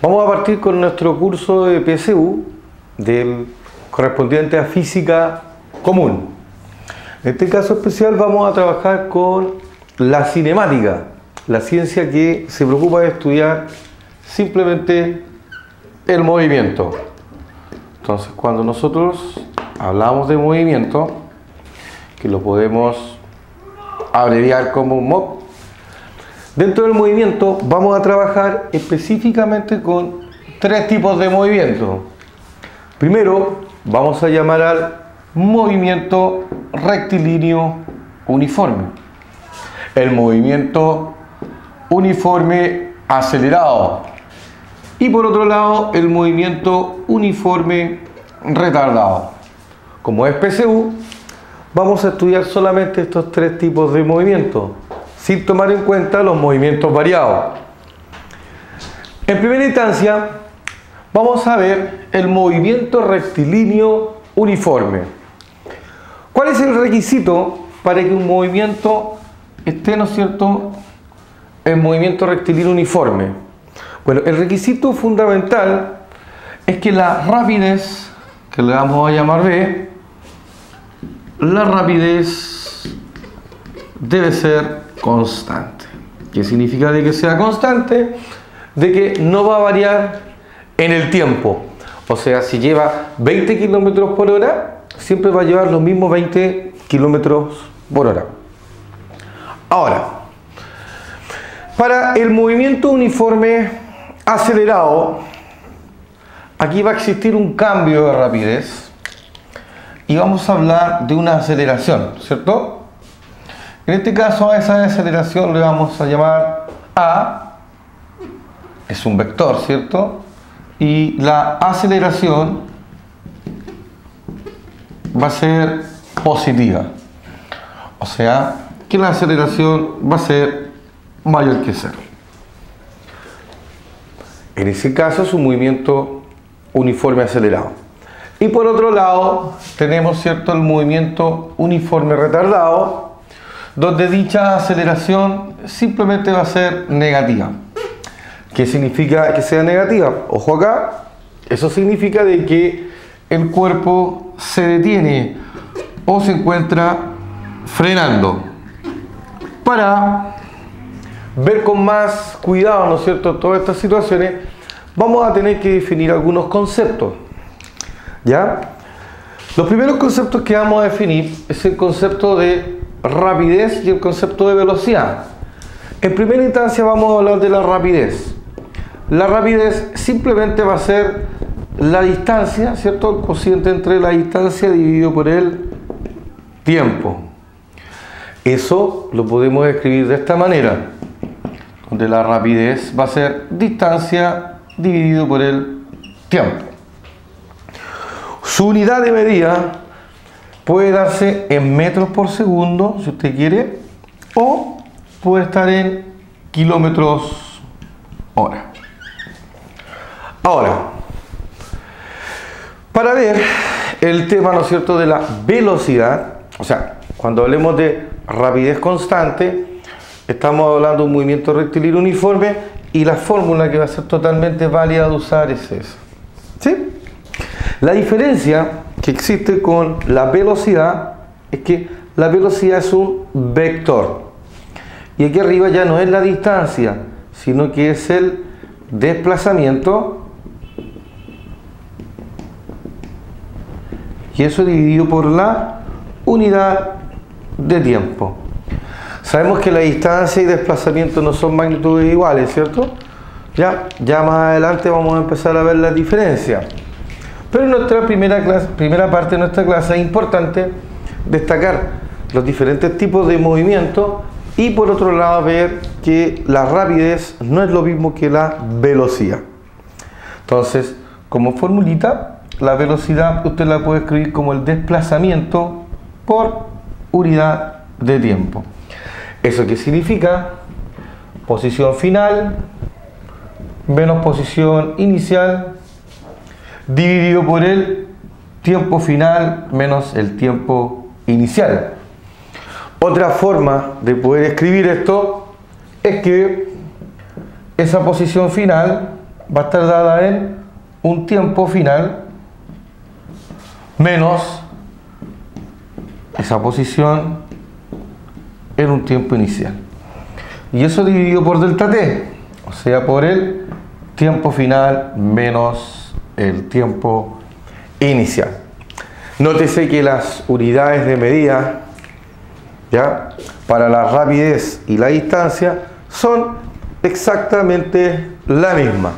Vamos a partir con nuestro curso de PSU del correspondiente a física común. En este caso especial vamos a trabajar con la cinemática, la ciencia que se preocupa de estudiar simplemente el movimiento. Entonces, cuando nosotros hablamos de movimiento, que lo podemos abreviar como MOV, dentro del movimiento vamos a trabajar específicamente con tres tipos de movimiento. Primero, vamos a llamar al movimiento rectilíneo uniforme, el movimiento uniforme acelerado y por otro lado el movimiento uniforme retardado. Como es PSU, vamos a estudiar solamente estos tres tipos de movimientos, sin tomar en cuenta los movimientos variados. En primera instancia, vamos a ver el movimiento rectilíneo uniforme. ¿Cuál es el requisito para que un movimiento esté, ¿no es cierto?, en movimiento rectilíneo uniforme? Bueno, el requisito fundamental es que la rapidez, que le vamos a llamar V, la rapidez debe ser constante. ¿Qué significa de que sea constante? De que no va a variar en el tiempo. O sea, si lleva 20 km por hora, siempre va a llevar los mismos 20 km por hora. Ahora, para el movimiento uniforme acelerado, aquí va a existir un cambio de rapidez y vamos a hablar de una aceleración, ¿cierto? En este caso a esa aceleración le vamos a llamar A, es un vector, ¿cierto? Y la aceleración va a ser positiva, o sea que la aceleración va a ser mayor que cero. En ese caso es un movimiento uniforme acelerado. Y por otro lado tenemos, ¿cierto?, el movimiento uniforme retardado, donde dicha aceleración simplemente va a ser negativa. ¿Qué significa que sea negativa? Ojo acá, eso significa de que el cuerpo se detiene o se encuentra frenando. Para ver con más cuidado, ¿no es cierto?, todas estas situaciones, vamos a tener que definir algunos conceptos. ¿Ya? Los primeros conceptos que vamos a definir es el concepto de rapidez y el concepto de velocidad. En primera instancia vamos a hablar de la rapidez. La rapidez simplemente va a ser la distancia, ¿cierto?, el cociente entre la distancia dividido por el tiempo. Eso lo podemos escribir de esta manera, donde la rapidez va a ser distancia dividido por el tiempo. Su unidad de medida puede darse en metros por segundo, si usted quiere, o puede estar en kilómetros hora. Ahora, para ver el tema, ¿no es cierto?, de la velocidad, o sea, cuando hablemos de rapidez constante, estamos hablando de un movimiento rectilíneo uniforme y la fórmula que va a ser totalmente válida de usar es esa. ¿Sí? La diferencia que existe con la velocidad es que la velocidad es un vector. Y aquí arriba ya no es la distancia, sino que es el desplazamiento. Y eso dividido por la unidad de tiempo. Sabemos que la distancia y desplazamiento no son magnitudes iguales, ¿cierto? Ya más adelante vamos a empezar a ver las diferencias. Pero en nuestra primera parte de nuestra clase es importante destacar los diferentes tipos de movimiento y por otro lado ver que la rapidez no es lo mismo que la velocidad. Entonces, como formulita, la velocidad usted la puede escribir como el desplazamiento por unidad de tiempo. ¿Eso qué significa? Posición final menos posición inicial dividido por el tiempo final menos el tiempo inicial. Otra forma de poder escribir esto es que esa posición final va a estar dada en un tiempo final menos esa posición en un tiempo inicial. Y eso dividido por delta t, o sea, por el tiempo final menos el tiempo inicial. Nótese que las unidades de medida, ¿ya?, para la rapidez y la distancia son exactamente la misma.